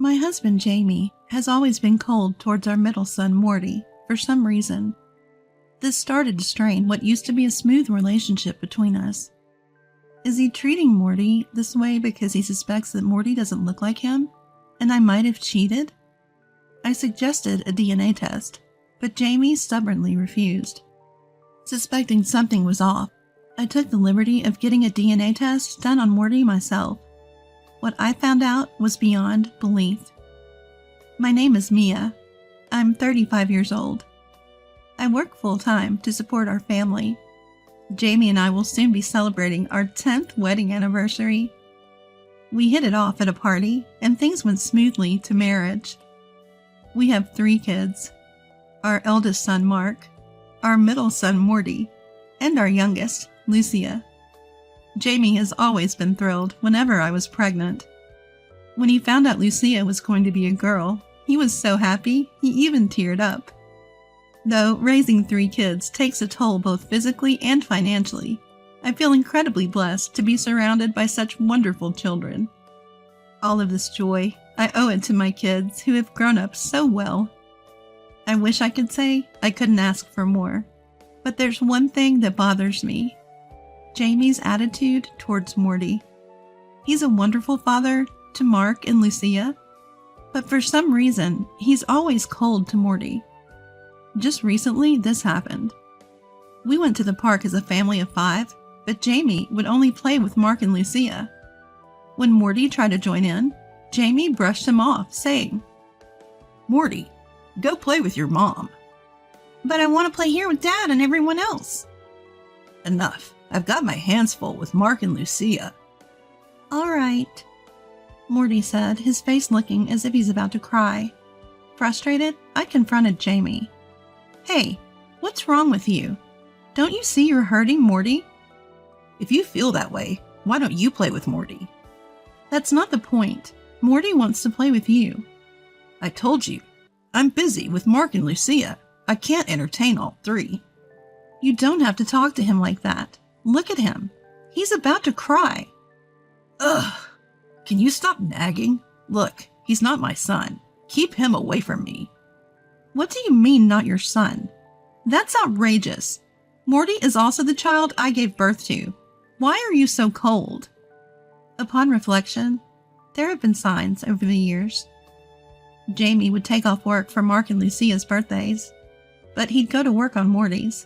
My husband, Jamie, has always been cold towards our middle son, Morty, for some reason. This started to strain what used to be a smooth relationship between us. Is he treating Morty this way because he suspects that Morty doesn't look like him, and I might have cheated? I suggested a DNA test, but Jamie stubbornly refused. Suspecting something was off, I took the liberty of getting a DNA test done on Morty myself. What I found out was beyond belief. My name is Mia. I'm 35 years old. I work full-time to support our family. Jamie and I will soon be celebrating our 10th wedding anniversary. We hit it off at a party, and things went smoothly to marriage. We have 3 kids. Our eldest son, Mark, our middle son, Morty, and our youngest, Lucia. Jamie has always been thrilled whenever I was pregnant. When he found out Lucia was going to be a girl, he was so happy he even teared up. Though raising 3 kids takes a toll both physically and financially, I feel incredibly blessed to be surrounded by such wonderful children. All of this joy, I owe it to my kids who have grown up so well. I wish I could say I couldn't ask for more, but there's one thing that bothers me. Jamie's attitude towards Morty. He's a wonderful father to Mark and Lucia, but for some reason, he's always cold to Morty. Just recently, this happened. We went to the park as a family of 5, but Jamie would only play with Mark and Lucia. When Morty tried to join in, Jamie brushed him off, saying, "Morty, go play with your mom." "But I want to play here with Dad and everyone else." "Enough. I've got my hands full with Mark and Lucia." "All right," Morty said, his face looking as if he's about to cry. Frustrated, I confronted Jamie. "Hey, what's wrong with you? Don't you see you're hurting Morty?" "If you feel that way, why don't you play with Morty?" "That's not the point. Morty wants to play with you." "I told you, I'm busy with Mark and Lucia. I can't entertain all 3. "You don't have to talk to him like that. Look at him. He's about to cry." Ugh! Can you stop nagging? Look, he's not my son. Keep him away from me." "What do you mean, not your son? That's outrageous. Morty is also the child I gave birth to. Why are you so cold?" Upon reflection, there have been signs over the years. Jamie would take off work for Mark and Lucia's birthdays, but he'd go to work on Morty's.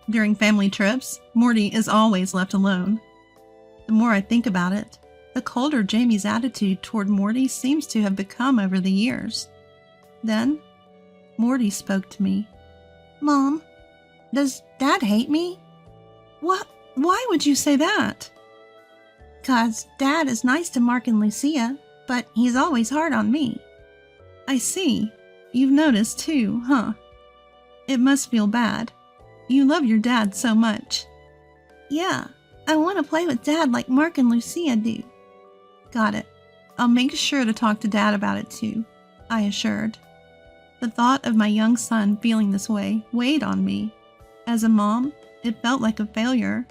During family trips, Morty is always left alone. The more I think about it, the colder Jamie's attitude toward Morty seems to have become over the years. Then, Morty spoke to me. "Mom, does Dad hate me?" "What? Why would you say that?" "'Cause Dad is nice to Mark and Lucia, but he's always hard on me." "I see. You've noticed too, huh? It must feel bad. You love your dad so much." "Yeah, I want to play with Dad like Mark and Lucia do." "Got it. I'll make sure to talk to Dad about it too," I assured. The thought of my young son feeling this way weighed on me. As a mom, it felt like a failure.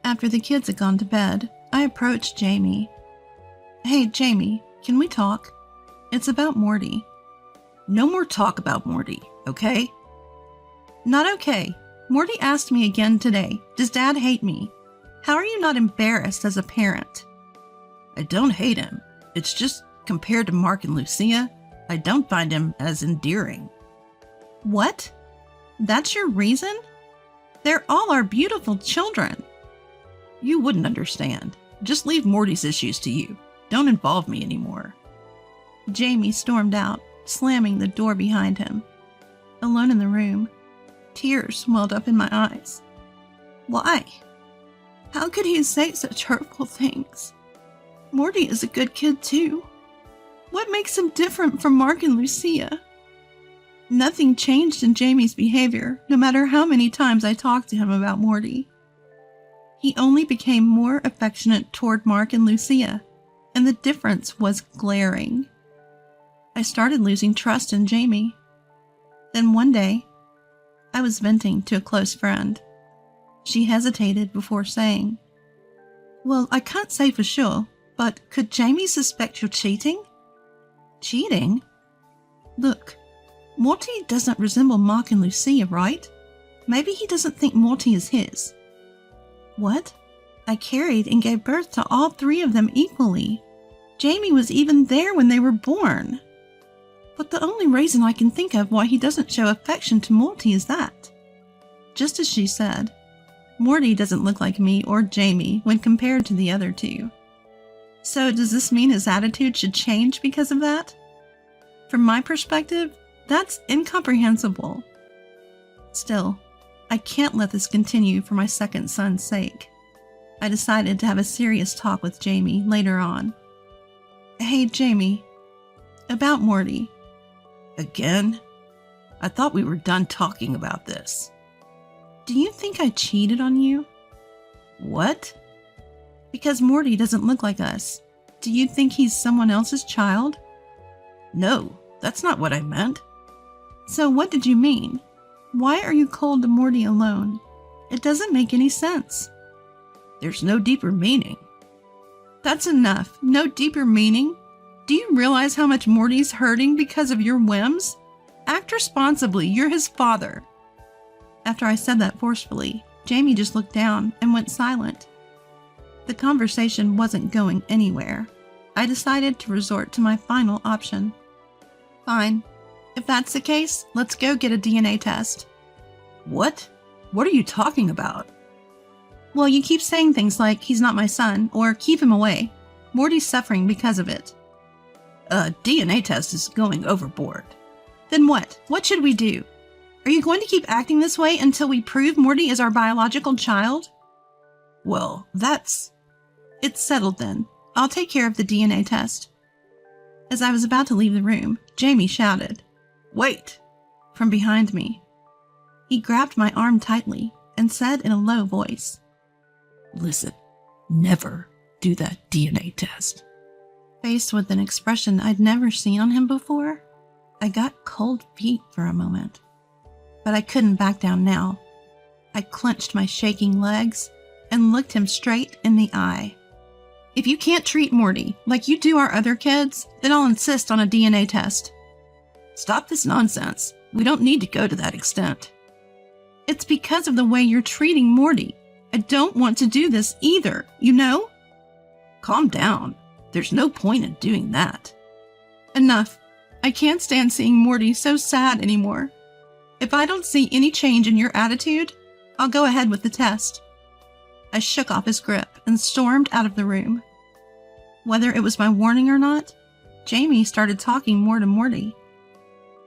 After the kids had gone to bed, I approached Jamie. "Hey, Jamie, can we talk? It's about Morty." "No more talk about Morty, okay?" "Not okay. Morty asked me again today, does Dad hate me? How are you not embarrassed as a parent?" "I don't hate him. It's just, compared to Mark and Lucia, I don't find him as endearing." "What? That's your reason? They're all our beautiful children." "You wouldn't understand. Just leave Morty's issues to you. Don't involve me anymore." Jamie stormed out, slamming the door behind him. Alone in the room, tears welled up in my eyes. Why? How could he say such hurtful things? Morty is a good kid too. What makes him different from Mark and Lucia? Nothing changed in Jamie's behavior, no matter how many times I talked to him about Morty. He only became more affectionate toward Mark and Lucia, and the difference was glaring. I started losing trust in Jamie. Then one day, I was venting to a close friend. She hesitated before saying, "Well, I can't say for sure, but could Jamie suspect you're cheating?" Cheating? Look, Morty doesn't resemble Mark and Lucia, right? Maybe he doesn't think Morty is his. What? I carried and gave birth to all 3 of them equally. Jamie was even there when they were born. But the only reason I can think of why he doesn't show affection to Morty is that. Just as she said, Morty doesn't look like me or Jamie when compared to the other 2. So does this mean his attitude should change because of that? From my perspective, that's incomprehensible. Still, I can't let this continue for my second son's sake. I decided to have a serious talk with Jamie later on. Hey, Jamie. About Morty. Again? I thought we were done talking about this. Do you think I cheated on you? What? Because Morty doesn't look like us. Do you think he's someone else's child? No, that's not what I meant. So what did you mean? Why are you cold to Morty alone? It doesn't make any sense. There's no deeper meaning. That's enough. No deeper meaning? Do you realize how much Morty's hurting because of your whims? Act responsibly. You're his father. After I said that forcefully, Jamie just looked down and went silent. The conversation wasn't going anywhere. I decided to resort to my final option. Fine. If that's the case, let's go get a DNA test. What? What are you talking about? Well, you keep saying things like, he's not my son, or keep him away. Morty's suffering because of it. A DNA test is going overboard. Then what? What should we do? Are you going to keep acting this way until we prove Morty is our biological child? Well, It's settled then. I'll take care of the DNA test. As I was about to leave the room, Jamie shouted, Wait! From behind me. He grabbed my arm tightly and said in a low voice, Listen, never do that DNA test. Faced with an expression I'd never seen on him before, I got cold feet for a moment. But I couldn't back down now. I clenched my shaking legs and looked him straight in the eye. If you can't treat Morty like you do our other kids, then I'll insist on a DNA test. Stop this nonsense. We don't need to go to that extent. It's because of the way you're treating Morty. I don't want to do this either, you know? Calm down. There's no point in doing that. Enough. I can't stand seeing Morty so sad anymore. If I don't see any change in your attitude, I'll go ahead with the test. I shook off his grip and stormed out of the room. Whether it was my warning or not, Jamie started talking more to Morty.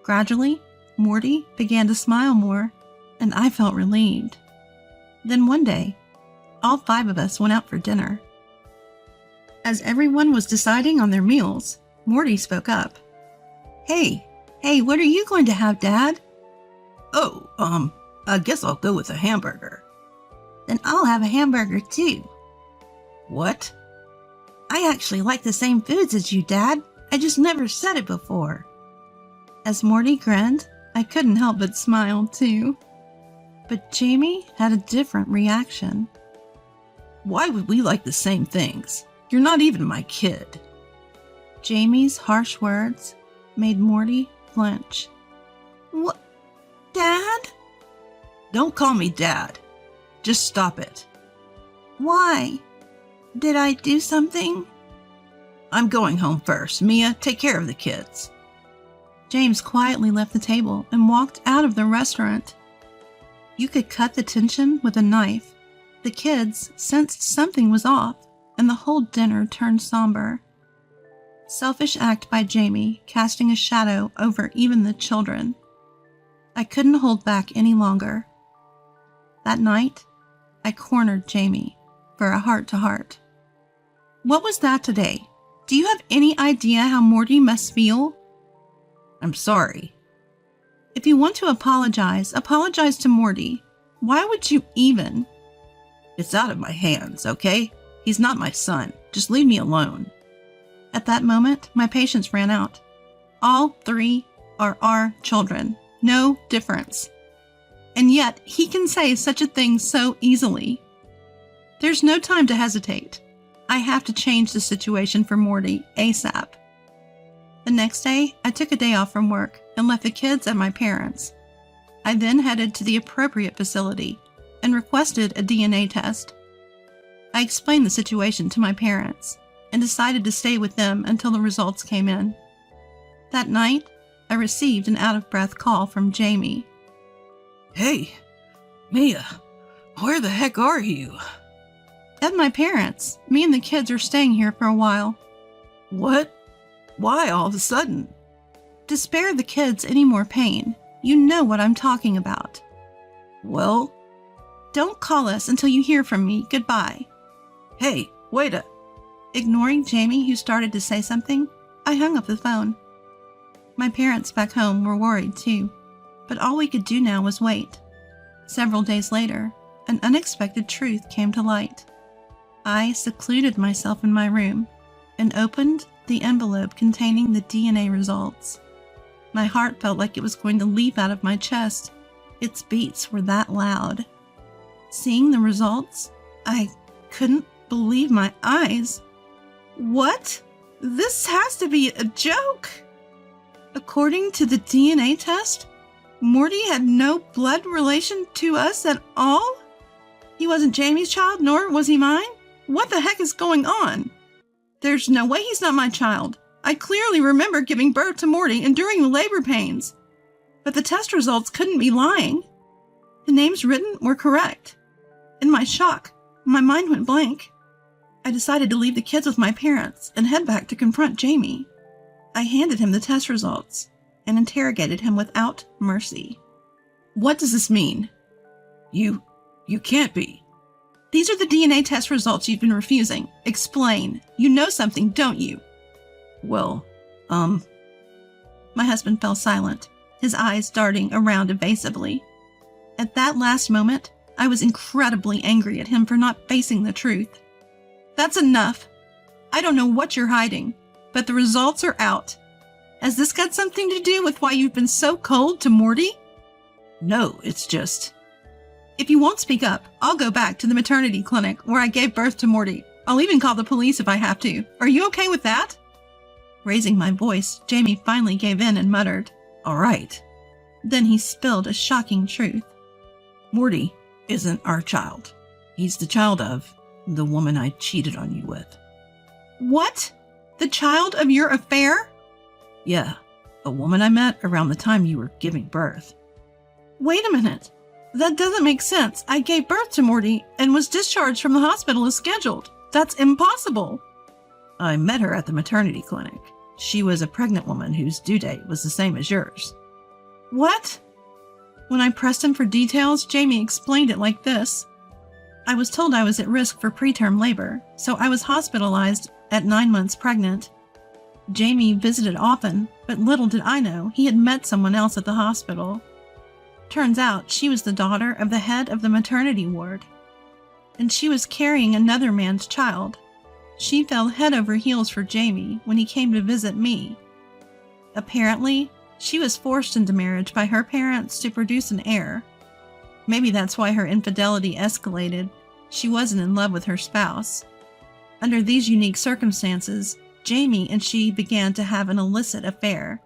Gradually, Morty began to smile more, and I felt relieved. Then one day, all 5 of us went out for dinner. As everyone was deciding on their meals, Morty spoke up. Hey, what are you going to have, Dad? Oh, I guess I'll go with a hamburger. Then I'll have a hamburger too. What? I actually like the same foods as you, Dad. I just never said it before. As Morty grinned, I couldn't help but smile too. But Jamie had a different reaction. Why would we like the same things? You're not even my kid. Jamie's harsh words made Morty flinch. What? Dad? Don't call me Dad. Just stop it. Why? Did I do something? I'm going home first. Mia, take care of the kids. James quietly left the table and walked out of the restaurant. You could cut the tension with a knife. The kids sensed something was off, and the whole dinner turned somber. Selfish act by Jamie, casting a shadow over even the children. I couldn't hold back any longer. That night, I cornered Jamie for a heart-to-heart. What was that today? Do you have any idea how Morty must feel? I'm sorry. If you want to apologize to Morty. Why would you even? It's out of my hands, okay? He's not my son. Just leave me alone. At that moment, my patience ran out. All 3 are our children. No difference. And yet, he can say such a thing so easily. There's no time to hesitate. I have to change the situation for Morty ASAP. The next day, I took a day off from work and left the kids at my parents'. I then headed to the appropriate facility and requested a DNA test. I explained the situation to my parents and decided to stay with them until the results came in. That night, I received an out-of-breath call from Jamie. Hey, Mia, where the heck are you? At my parents'. Me and the kids are staying here for a while. What? Why all of a sudden? To spare the kids any more pain. You know what I'm talking about. Well, Don't call us until you hear from me. Goodbye. hey, wait a... Ignoring Jamie, who started to say something, I hung up the phone. My parents back home were worried too, but all we could do now was wait. Several days later, an unexpected truth came to light. I secluded myself in my room and opened the envelope containing the DNA results. My heart felt like it was going to leap out of my chest. Its beats were that loud. Seeing the results, I couldn't believe my eyes. What? This has to be a joke! According to the DNA test, Morty had no blood relation to us at all? He wasn't Jamie's child, nor was he mine? What the heck is going on? There's no way he's not my child. I clearly remember giving birth to Morty and during the labor pains. But the test results couldn't be lying. The names written were correct. In my shock, my mind went blank. I decided to leave the kids with my parents and head back to confront Jamie. I handed him the test results and interrogated him without mercy. What does this mean? You can't be. These are the DNA test results you've been refusing. Explain. You know something, don't you? Well, My husband fell silent, his eyes darting around evasively. At that last moment, I was incredibly angry at him for not facing the truth. That's enough. I don't know what you're hiding, but the results are out. Has this got something to do with why you've been so cold to Morty? no, it's just... If you won't speak up, I'll go back to the maternity clinic where I gave birth to Morty. I'll even call the police if I have to. Are you okay with that? Raising my voice, Jamie finally gave in and muttered. All right. Then he spilled a shocking truth. Morty isn't our child. He's the child of the woman I cheated on you with. What? The child of your affair? Yeah, a woman I met around the time you were giving birth. Wait a minute. That doesn't make sense. I gave birth to Morty and was discharged from the hospital as scheduled. That's impossible. I met her at the maternity clinic. She was a pregnant woman whose due date was the same as yours. What? When I pressed him for details, Jamie explained it like this. I was told I was at risk for preterm labor, so I was hospitalized at 9 months pregnant. Jamie visited often, but little did I know he had met someone else at the hospital. Turns out she was the daughter of the head of the maternity ward, and she was carrying another man's child. She fell head over heels for Jamie when he came to visit me. Apparently, she was forced into marriage by her parents to produce an heir. Maybe that's why her infidelity escalated. She wasn't in love with her spouse. Under these unique circumstances, Jamie and she began to have an illicit affair.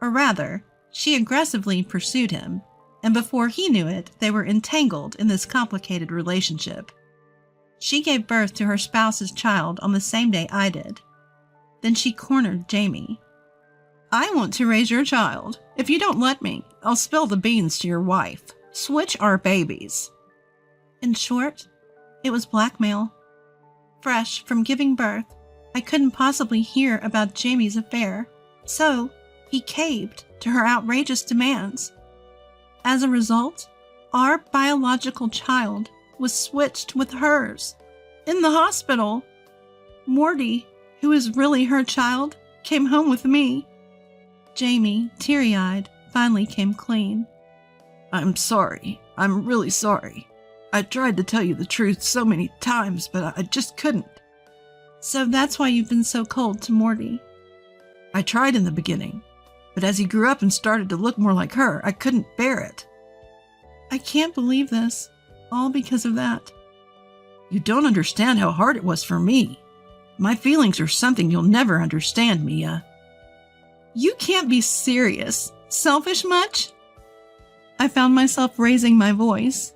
Or rather, she aggressively pursued him, and before he knew it, they were entangled in this complicated relationship. She gave birth to her spouse's child on the same day I did. Then she cornered Jamie. I want to raise your child. If you don't let me, I'll spill the beans to your wife. Switch our babies. In short, it was blackmail. Fresh from giving birth, I couldn't possibly hear about Jamie's affair, so he caved to her outrageous demands. As a result, our biological child was switched with hers. In the hospital, Morty, who is really her child, came home with me. Jamie, teary-eyed, finally came clean. I'm sorry. I'm really sorry. I tried to tell you the truth so many times, but I just couldn't. So that's why you've been so cold to Morty. I tried in the beginning, but as he grew up and started to look more like her, I couldn't bear it. I can't believe this. All because of that. You don't understand how hard it was for me. My feelings are something you'll never understand, Mia. You can't be serious. Selfish much? I found myself raising my voice.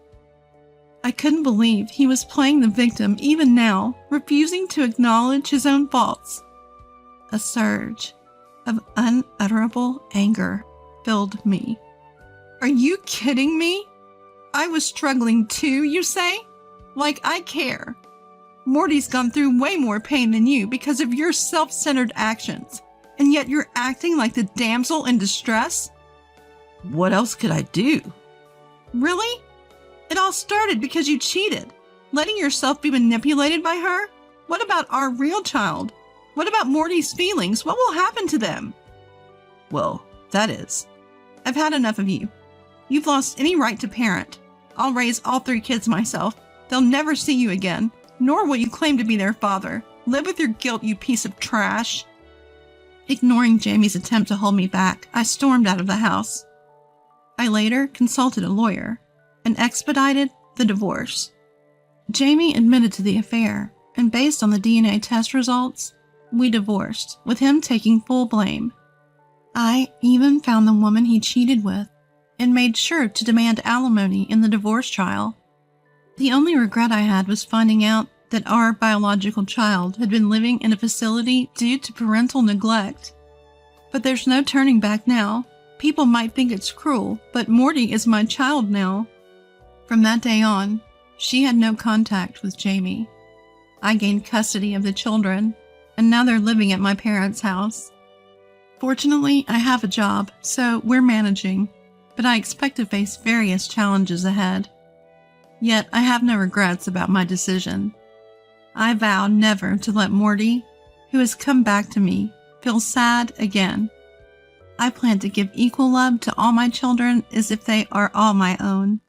I couldn't believe he was playing the victim even now, refusing to acknowledge his own faults. A surge of unutterable anger filled me. Are you kidding me? I was struggling too, you say? Like I care. Morty's gone through way more pain than you because of your self-centered actions, and yet you're acting like the damsel in distress? What else could I do? Really? It all started because you cheated, letting yourself be manipulated by her? What about our real child? What about Morty's feelings? What will happen to them? Well, that is. I've had enough of you. You've lost any right to parent. I'll raise all 3 kids myself. They'll never see you again, nor will you claim to be their father. Live with your guilt, you piece of trash. Ignoring Jamie's attempt to hold me back, I stormed out of the house. I later consulted a lawyer and expedited the divorce. Jamie admitted to the affair, and based on the DNA test results, we divorced, with him taking full blame. I even found the woman he cheated with and made sure to demand alimony in the divorce trial. The only regret I had was finding out that our biological child had been living in a facility due to parental neglect. But there's no turning back now. People might think it's cruel, but Morty is my child now. From that day on, she had no contact with Jamie. I gained custody of the children, and now they're living at my parents' house. Fortunately, I have a job, so we're managing, but I expect to face various challenges ahead. Yet I have no regrets about my decision. I vow never to let Morty, who has come back to me, feel sad again. I plan to give equal love to all my children as if they are all my own.